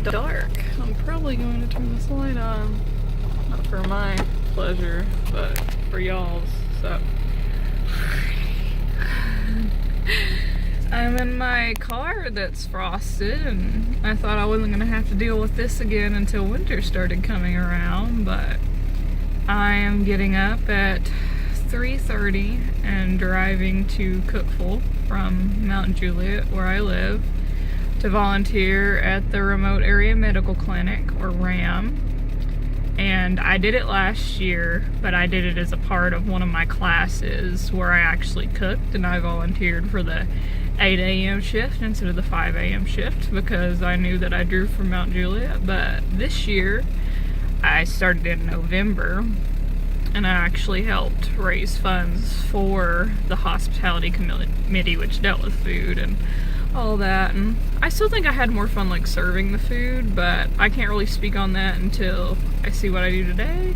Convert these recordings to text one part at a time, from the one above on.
dark. I'm probably going to turn this light on. Not for my pleasure, but for y'all's. So I'm in my car that's frosted, and I thought I wasn't gonna have to deal with this again until winter started coming around, but I am getting up at 3:30 and driving to Cookeville from Mount Juliet, where I live, to volunteer at the Remote Area Medical Clinic, or RAM. And I did it last year, but I did it as a part of one of my classes where I actually cooked, and I volunteered for the 8 a.m. shift instead of the 5 a.m. shift because I knew that I drew from Mount Juliet. But this year, I started in November, and I actually helped raise funds for the hospitality committee, which dealt with food and all that. And I still think I had more fun like serving the food, but I can't really speak on that until I see what I do today.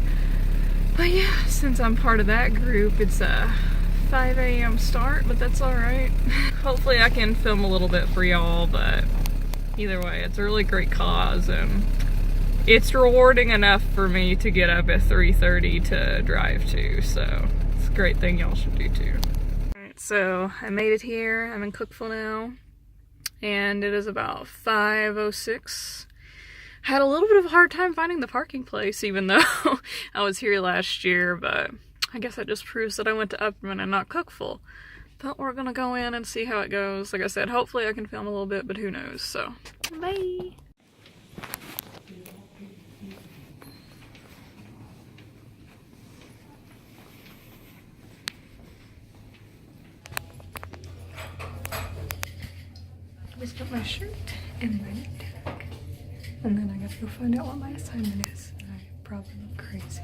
But yeah, since I'm part of that group, it's a 5 a.m. start, but that's alright. Hopefully I can film a little bit for y'all, but either way, it's a really great cause, and it's rewarding enough for me to get up at 3:30 to drive to, so it's a great thing y'all should do too. Alright, so I made it here. I'm in Cookeville now, and it is about 5:06. I had a little bit of a hard time finding the parking place, even though I was here last year, but I guess that just proves that I went to Upperman and not Cookeville. But we're gonna go in and see how it goes. Like I said, hopefully I can film a little bit, but who knows, so bye! I just got my shirt and my notebook, and then I gotta go find out what my assignment is. I probably look crazy.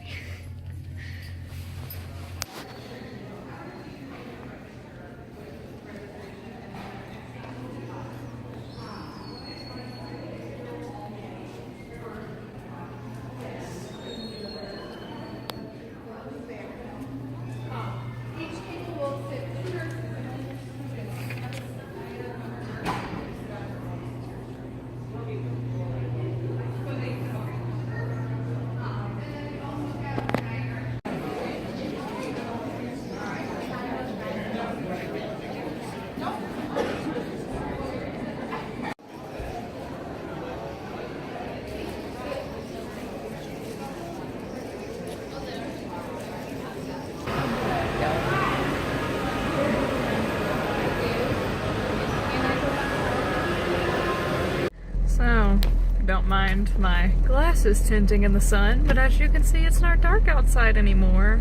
Don't mind my glasses tinting in the sun, but as you can see, it's not dark outside anymore.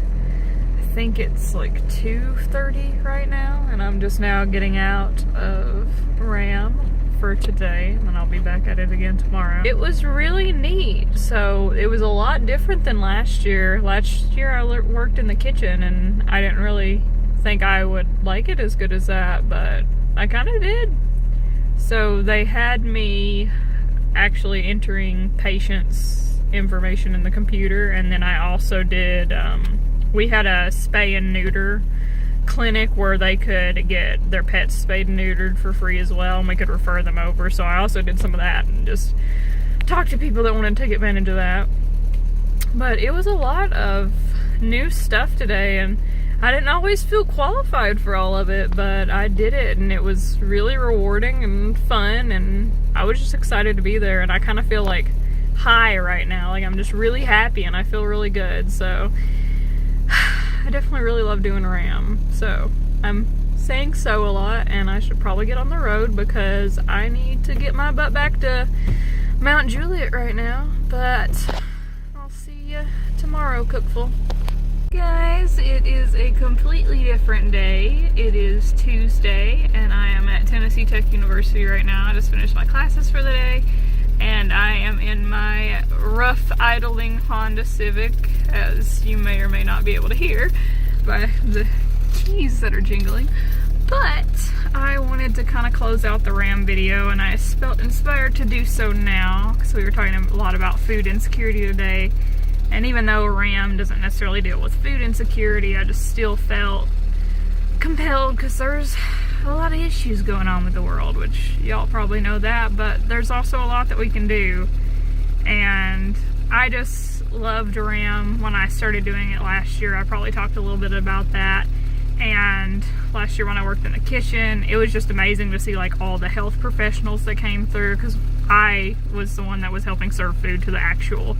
I think it's like 2:30 right now, and I'm just now getting out of RAM for today, and then I'll be back at it again tomorrow. It was really neat. So it was a lot different than last year. Last year I worked in the kitchen, and I didn't really think I would like it as good as that, but I kind of did. So they had me actually entering patients' information in the computer, and then I also did, we had a spay and neuter clinic where they could get their pets spayed and neutered for free as well, and we could refer them over. So I also did some of that and just talked to people that wanted to take advantage of that. But it was a lot of new stuff today, and I didn't always feel qualified for all of it, but I did it, and it was really rewarding and fun, and I was just excited to be there, and I kind of feel like high right now. Like I'm just really happy, and I feel really good, so I definitely really love doing RAM. So I'm saying so a lot, and I should probably get on the road because I need to get my butt back to Mount Juliet right now, but I'll see you tomorrow, Cookeville. Guys, it is a completely different day. It is Tuesday, and I am at Tennessee Tech University right now. I just finished my classes for the day, and I am in my rough idling Honda Civic, as you may or may not be able to hear by the keys that are jingling. But I wanted to kind of close out the RAM video, and I felt inspired to do so now, because we were talking a lot about food insecurity today. And even though RAM doesn't necessarily deal with food insecurity, I just still felt compelled because there's a lot of issues going on with the world, which y'all probably know that, but there's also a lot that we can do. And I just loved RAM when I started doing it last year. I probably talked a little bit about that. And last year when I worked in the kitchen, it was just amazing to see like all the health professionals that came through, because I was the one that was helping serve food to the actual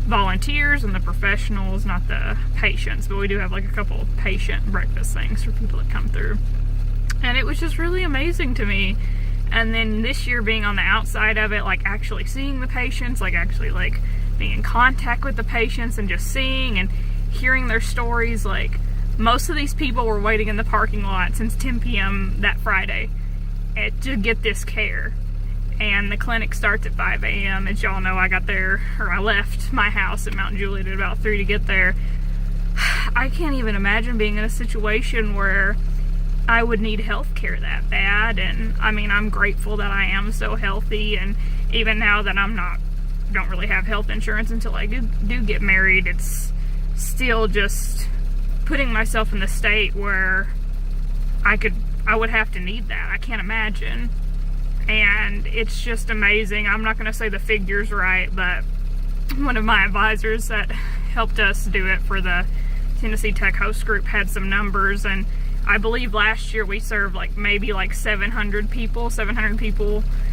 volunteers and the professionals, not the patients, but we do have like a couple of patient breakfast things for people that come through. And it was just really amazing to me. And then this year being on the outside of it, like actually seeing the patients, like actually like being in contact with the patients and just seeing and hearing their stories. Like most of these people were waiting in the parking lot since 10 p.m. that Friday to get this care. And the clinic starts at 5 a.m. As y'all know, I got there, or I left my house in Mount Juliet at about 3 to get there. I can't even imagine being in a situation where I would need health care that bad. And I mean, I'm grateful that I am so healthy, and even now that don't really have health insurance until I do get married, it's still just putting myself in the state where I would have to need that. I can't imagine. And it's just amazing. I'm not going to say the figures right, but one of my advisors that helped us do it for the Tennessee Tech Host Group had some numbers, and I believe last year we served like maybe like 700 people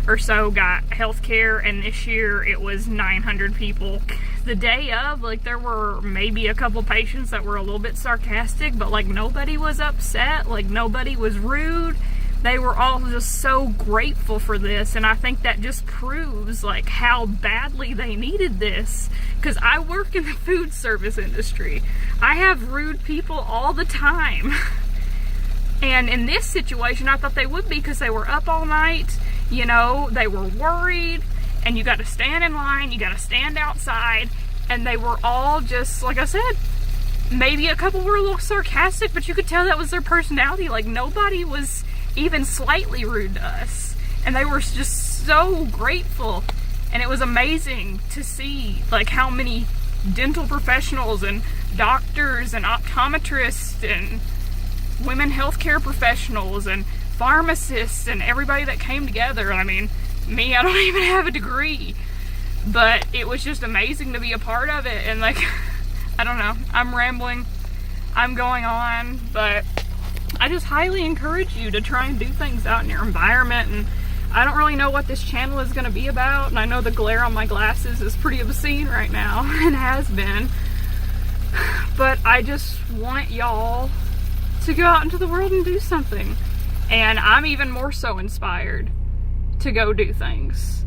or so got health care, and this year it was 900 people. The day of, like, there were maybe a couple patients that were a little bit sarcastic, but like nobody was upset, like nobody was rude. They were all just so grateful for this, and I think that just proves like how badly they needed this, because I work in the food service industry. I have rude people all the time. And in this situation, I thought they would be, because they were up all night, you know, they were worried, and you got to stand in line, you got to stand outside, and they were all just, like I said, maybe a couple were a little sarcastic, but you could tell that was their personality. Like nobody was even slightly rude to us, and they were just so grateful. And it was amazing to see like how many dental professionals and doctors and optometrists and women healthcare professionals and pharmacists and everybody that came together. I mean, me, I don't even have a degree, but it was just amazing to be a part of it. And like, I don't know, I'm rambling, I'm going on, but I just highly encourage you to try and do things out in your environment. And I don't really know what this channel is going to be about, and I know the glare on my glasses is pretty obscene right now, and has been, but I just want y'all to go out into the world and do something. And I'm even more so inspired to go do things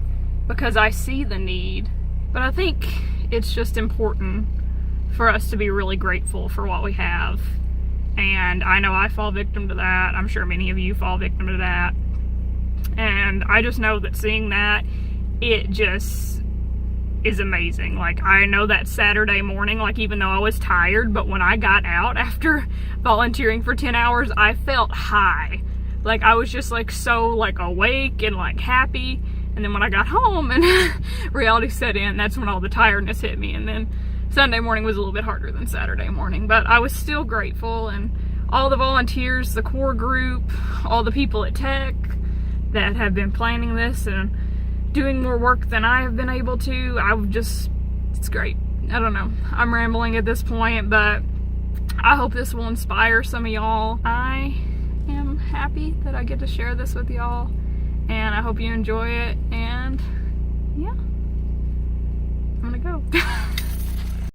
because I see the need. But I think it's just important for us to be really grateful for what we have. And I know I fall victim to that. I'm sure many of you fall victim to that. And I just know that seeing that, it just is amazing. Like, I know that Saturday morning, like, even though I was tired, but when I got out after volunteering for 10 hours, I felt high. Like, I was just like so like awake and like happy. And then when I got home and reality set in, that's when all the tiredness hit me. And then Sunday morning was a little bit harder than Saturday morning, but I was still grateful. And all the volunteers, the core group, all the people at Tech that have been planning this and doing more work than I have been able to, it's great. I don't know, I'm rambling at this point, but I hope this will inspire some of y'all. I am happy that I get to share this with y'all, and I hope you enjoy it, and